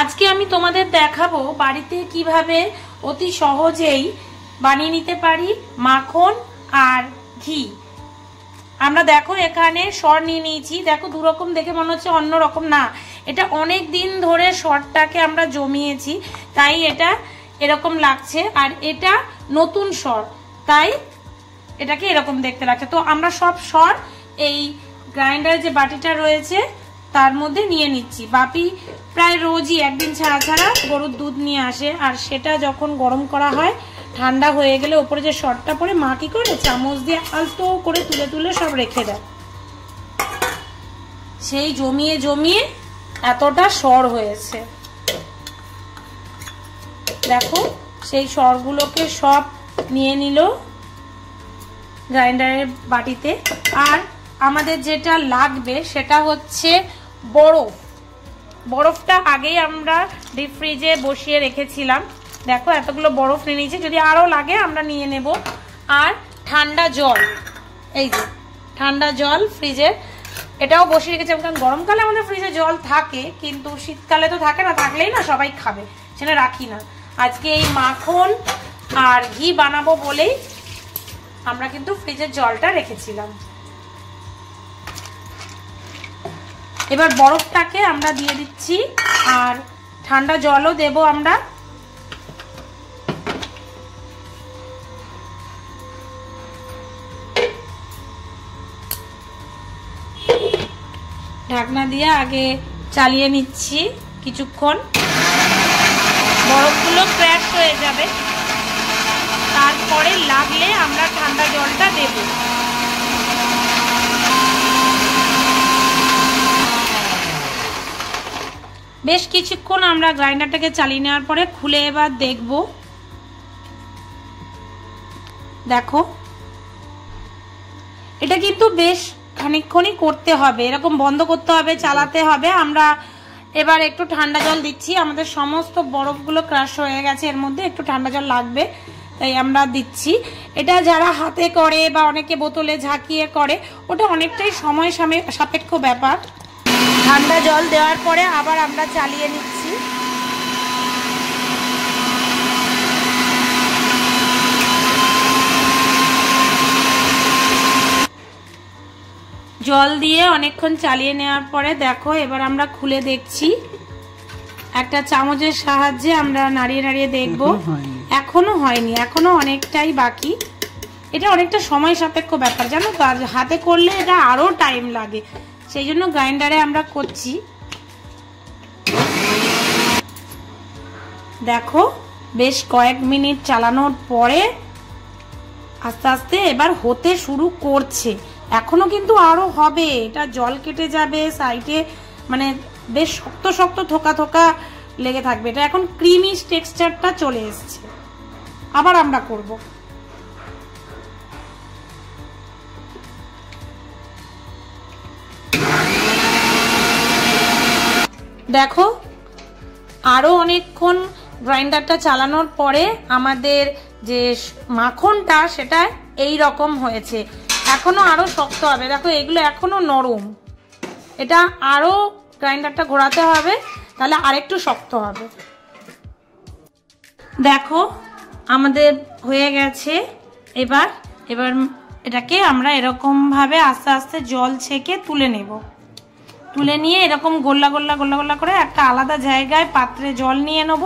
আজকে আমি তোমাদের দেখাবো বাড়িতে কিভাবে অতি সহজেই বানিয়ে নিতে পারি মাখন আর ঘি। আমরা দেখো এখানে সর নিয়ে নিয়েছি, দেখো দু রকম দেখে মনে হচ্ছে অন্য রকম, না এটা অনেক দিন ধরে সরটাকে আমরা জমিয়েছি তাই এটা এরকম লাগছে, আর এটা নতুন সর তাই এটাকে এরকম দেখতে লাগছে। তো আমরা সব সর এই গ্রাইন্ডার যে বাটিটা রয়েছে তার মধ্যে নিয়ে নিচ্ছি। বাপি প্রায় রোজই একদিন ছাড়া ছাড়া গরুর দুধ নিয়ে আসে, আর সেটা যখন গরম করা হয় ঠান্ডা হয়ে গেলে ওপরে যে সরটা পরে মা কি করে চামচ দিয়ে আলতো করে তুলে তুলে সব রেখে দেয়। সেই জমিয়ে জমিয়ে এতটা সর হয়েছে, দেখো সেই সরগুলোকে সব নিয়ে নিল গ্রাইন্ডারের বাটিতে। আর আমাদের যেটা লাগবে সেটা হচ্ছে বরফ। বরফটা আগেই আমরা ডিপ ফ্রিজে বসিয়ে রেখেছিলাম, দেখো এতগুলো বরফ নিয়ে নিয়েছি, যদি আরো লাগে আমরা নিয়ে নেব। আর ঠান্ডা জল, এই যে ঠান্ডা জল ফ্রিজে এটাও বসিয়ে রেখেছি, কারণ গরমকালে আমাদের ফ্রিজে জল থাকে কিন্তু শীতকালে তো থাকে না, থাকলেই না সবাই খাবে, সেটা রাখি না। আজকে এই মাখন আর ঘি বানাবো বলেই আমরা কিন্তু ফ্রিজের জলটা রেখেছিলাম। এবার বরফটাকে আমরা দিয়ে দিচ্ছি আর ঠান্ডা জলও দেব আমরা। ঢাকনা দিয়ে আগে চালিয়ে নিচ্ছি কিছুক্ষণ, বরফগুলো ক্র্যাশ হয়ে যাবে, তারপরে লাগলে আমরা ঠান্ডা জলটা দেব। বেশ কিছুক্ষণ আমরা গ্রাইন্ডারটাকে চালিয়ে নেওয়ার পরে খুলে এবার দেখব, দেখো এটা কিন্তু বেশ খানিকক্ষণই করতে হবে, এরকম বন্ধ করতে হবে, চালাতে হবে। আমরা এবার একটু ঠান্ডা জল দিচ্ছি, আমাদের সমস্ত বরফগুলো ক্রাশ হয়ে গেছে, এর মধ্যে একটু ঠান্ডা জল লাগবে তাই আমরা দিচ্ছি। এটা যারা হাতে করে বা অনেকে বোতলে ঝাঁকিয়ে করে ওটা অনেকটাই সময় সাপেক্ষ ব্যাপার। ঠান্ডা জল দেওয়ার পরে আবার আমরা চালিয়ে নিচ্ছি। জল দিয়ে অনেকক্ষণ চালিয়ে নেওয়ার পরে দেখো এবার আমরা খুলে দেখছি, একটা চামচের সাহায্যে আমরা নাড়িয়ে নাড়িয়ে দেখবো, এখনো হয়নি, এখনো অনেকটাই বাকি। এটা অনেকটা সময় সাপেক্ষ ব্যাপার জানো তো, আর হাতে করলে এটা আরো টাইম লাগে, সেই জন্য গ্রাইন্ডারে আমরা করছি। দেখো বেশ কয়েক মিনিট চালানোর পরে আস্তে আস্তে এবার হতে শুরু করছে, এখনো কিন্তু আরো হবে, এটা জল কেটে যাবে সাইডে, মানে বেশ শক্ত শক্ত থোকা থোকা লেগে থাকবে। এটা এখন ক্রিমি টেক্সচারটা চলে এসছে, আবার আমরা করব। দেখো আরো অনেকক্ষণ গ্রাইন্ডারটা চালানোর পরে আমাদের যে মাখনটা সেটা এই রকম হয়েছে, এখনো আরো শক্ত হবে। দেখো এগুলো এখনো নরম, এটা আরো গ্রাইন্ডারটা ঘোরাতে হবে তাহলে আরেকটু শক্ত হবে। দেখো আমাদের হয়ে গেছে, এবার এটাকে আমরা এরকম ভাবে আস্তে আস্তে জল ছেঁকে তুলে নেব। তুলে নিয়ে এরকম গোল্লা গোল্লা গোল্লা গোল্লা করে একটা আলাদা জায়গায় পাত্রে জল নিয়ে নেব,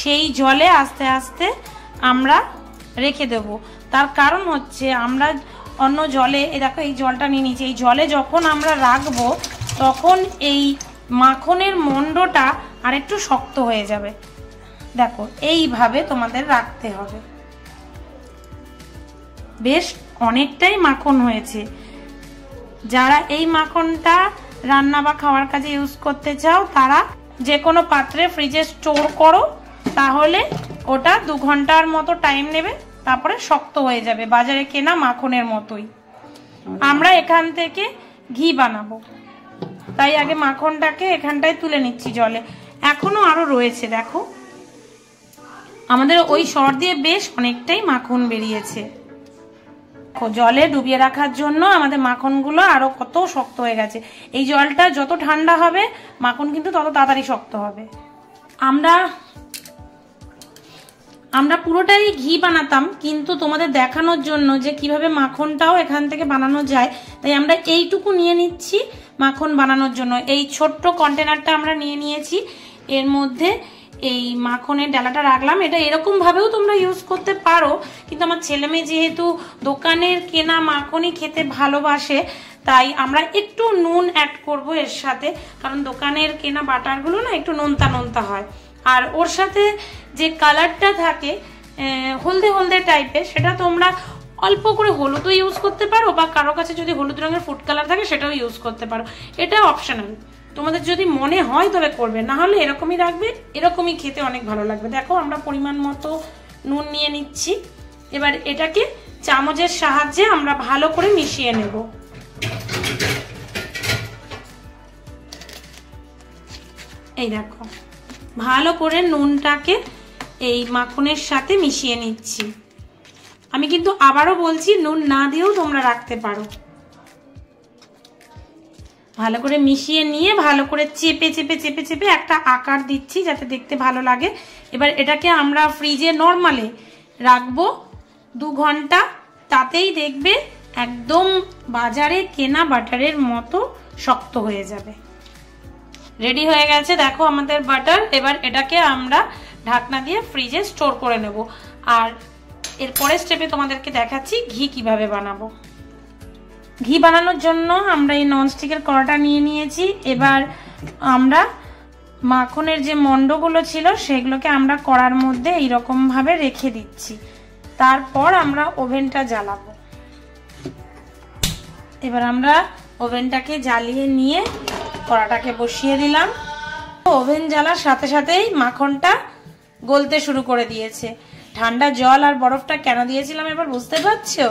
সেই জলে আস্তে আস্তে আমরা রেখে দেব। তার কারণ হচ্ছে আমরা অন্য জলে, দেখো এই জলটা নিয়ে নিচ্ছি, এই জলে যখন আমরা রাখবো তখন এই মাখনের মন্ডটা আরেকটু শক্ত হয়ে যাবে। দেখো এইভাবে তোমাদের রাখতে হবে। বেশ অনেকটাই মাখন হয়েছে, যারা এই মাখনটা রান্না বা খাওয়ার কাজে ইউজ করতে চাও তারা যে কোনো পাত্রে ফ্রিজে স্টোর করো, তাহলে ওটা 2 ঘন্টার মতো টাইম নেবে, তারপরে শক্ত হয়ে যাবে, বাজারে কেনা মাখনের মতোই। আমরা এখান থেকে ঘি বানাবো তাই আগে মাখনটাকে এখানটায় তুলে নিচ্ছি জলে, এখনো আরো রয়েছে। দেখো আমাদের ওই সর দিয়ে বেশ অনেকটাই মাখন বেরিয়েছে, জলে ডুবিয়ে রাখার জন্য আমাদের মাখনগুলো আরো কত শক্ত হয়ে গেছে। এই জলটা যত ঠান্ডা হবে মাখন কিন্তু তত তাড়াতাড়ি শক্ত হবে। আমরা পুরোটাই ঘি বানাতাম, কিন্তু তোমাদের দেখানোর জন্য যে কিভাবে মাখনটাও এখান থেকে বানানো যায়, তাই আমরা এইটুকু নিয়ে নিচ্ছি মাখন বানানোর জন্য। এই ছোট্ট কন্টেনারটা আমরা নিয়ে নিয়েছি, এর মধ্যে এই মাখনের ডালাটা রাখলাম। এটা এরকম ভাবেও তোমরা ইউজ করতে পারো, কিন্তু আমার ছেলে মেয়ে যেহেতু দোকানের কেনা মাখনই খেতে ভালোবাসে, তাই আমরা একটু নুন অ্যাড করব এর সাথে, কারণ দোকানের কেনা বাটারগুলো না একটু নোনতা নোনতা হয়। আর ওর সাথে যে কালারটা থাকে হলদে হলদে টাইপের, সেটা তোমরা অল্প করে হলুদও ইউজ করতে পারো, বা কারো কাছে যদি হলুদ রঙের ফুড কালার থাকে সেটাও ইউজ করতে পারো। এটা অপশনাল, তোমাদের যদি মনে হয় তবে করবে, না হলে এরকমই রাখবে, এরকমই খেতে অনেক ভালো লাগবে। দেখো আমরা পরিমাণ মতো নুন নিয়ে নিচ্ছি। এবার এটাকে চামচের সাহায্যে আমরা ভালো করে মিশিয়ে নেব। এই দেখো ভালো করে নুনটাকে এই মাখনের সাথে মিশিয়ে নিচ্ছি। আমি কিন্তু আবারও বলছি, নুন না দিয়েও তোমরা রাখতে পারো। ভালো করে মিশিয়ে নিয়ে ভালো করে চেপে চেপে চেপে চেপে একটা আকার দিচ্ছি যাতে দেখতে ভালো লাগে। এবার এটাকে আমরা ফ্রিজে নরমালে রাখবো 2 ঘন্টা, তাতেই দেখবে একদম বাজারে কেনা বাটারের মতো শক্ত হয়ে যাবে। রেডি হয়ে গেছে দেখো আমাদের বাটার। এবার এটাকে আমরা ঢাকনা দিয়ে ফ্রিজে স্টোর করে নেব। আর এরপরের স্টেপে তোমাদেরকে দেখাচ্ছি ঘি কিভাবে বানাবো। ঘি বানানোর জন্য আমরা এই ননস্টিকের কড়াটা নিয়ে নিয়েছি। এবার আমরা মাখনের যে মন্ডগুলো ছিল সেগুলোকে আমরা কড়ার মধ্যে এইরকম ভাবে রেখে দিচ্ছি। তারপর আমরা ওভেনটা জ্বালাবো। এবার আমরা ওভেনটাকে জ্বালিয়ে নিয়ে কড়াটাকে বসিয়ে দিলাম। ওভেন জ্বালার সাথে সাথেই মাখনটা গলতে শুরু করে দিয়েছে। ঠান্ডা জল আর বরফটা কেন দিয়েছিলাম এবার বুঝতে পারছো?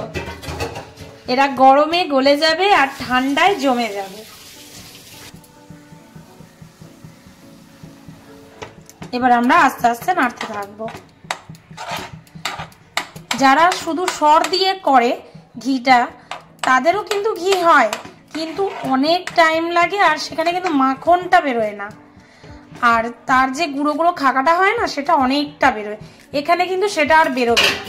এরা গরমে গলে যাবে আর ঠান্ডায় জমে যাবে। এবার আমরা আস্তে আস্তে নাড়তে থাকবো। যারা শুধু সর দিয়ে করে ঘিটা, তাদেরও কিন্তু ঘি হয়, কিন্তু অনেক টাইম লাগে আর সেখানে কিন্তু মাখনটা বেরোয় না। আর তার যে গুঁড়ো গুঁড়ো খাকাটা হয় না, সেটা অনেকটা বেরোয়। এখানে কিন্তু সেটা আর বেরোবে না।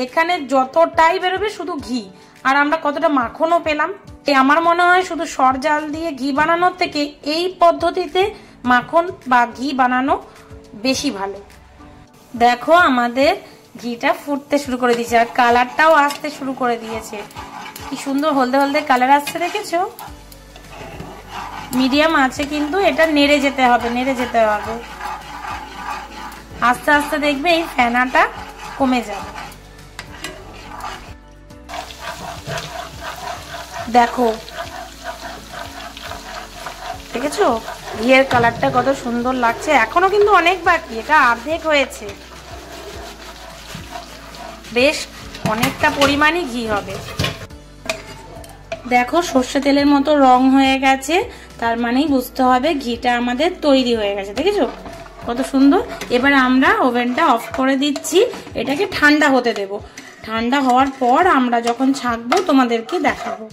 এখানে যতটাই বেরোবে শুধু ঘি, আর আমরা কতটা মাখনও পেলাম। আমার মনে হয় শুধু সর জাল দিয়ে ঘি বানানোর থেকে এই পদ্ধতিতে মাখন বা ঘি বানানো বেশি ভালো। দেখো আমাদের ঘিটা ফুটতে শুরু করে দিয়েছে আর কালারটাও আসতে শুরু করে দিয়েছে। কি সুন্দর হলদে হলদে কালার আসছে, দেখেছো? মিডিয়াম আছে, কিন্তু এটা নেড়ে যেতে হবে, নেড়ে যেতে হবে। আস্তে আস্তে দেখবে এই ফেনাটা কমে যাবে। দেখো দেখেছো ঘিয়ের কালারটা কত সুন্দর লাগছে। এখনো কিন্তু অনেক বাকি, এটা অর্ধেক হয়েছে। বেশ অনেকটা পরিমাণই ঘি হবে। দেখো সর্ষে তেলের মতো রং হয়ে গেছে, তার মানেই বুঝতে হবে ঘিটা আমাদের তৈরি হয়ে গেছে। দেখেছো কত সুন্দর। এবার আমরা ওভেনটা অফ করে দিচ্ছি, এটাকে ঠান্ডা হতে দেব। ঠান্ডা হওয়ার পর আমরা যখন ছাঁকবো তোমাদেরকে দেখাবো।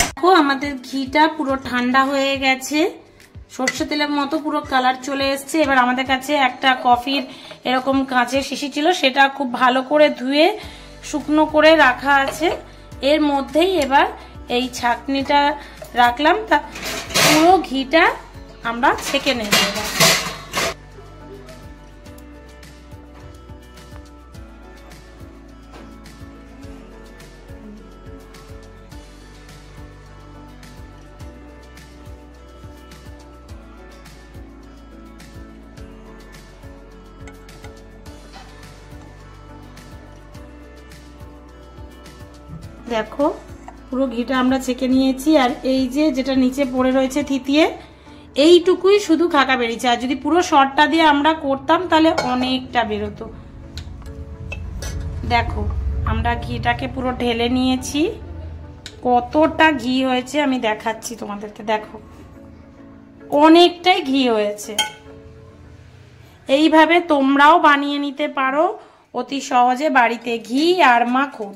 দেখো আমাদের ঘিটা পুরো ঠান্ডা হয়ে গেছে, সর্ষে তেলের মতো পুরো কালার চলে এসছে। এবার আমাদের কাছে একটা কফির এরকম কাঁচের শিশি ছিল, সেটা খুব ভালো করে ধুয়ে শুকনো করে রাখা আছে। এর মধ্যেই এবার এই ছাঁকনিটা রাখলাম, তা পুরো ঘিটা আমরা ছেঁকে নেব। দেখো পুরো ঘিটা আমরা ছেঁকে নিয়েছি। আর এই যে যেটা নিচে পড়ে রয়েছে থিতিয়ে, এইটুকুই শুধু খাকা বেরিয়েছে। আর যদি পুরো শর্টটা দিয়ে আমরা করতাম তাহলে অনেকটা বেরোতো। দেখো আমরা ঘিটাকে পুরো ঢেলে নিয়েছি। কতটা ঘি হয়েছে আমি দেখাচ্ছি তোমাদেরকে। দেখো অনেকটাই ঘি হয়েছে। এইভাবে তোমরাও বানিয়ে নিতে পারো অতি সহজে বাড়িতে ঘি আর মাখন।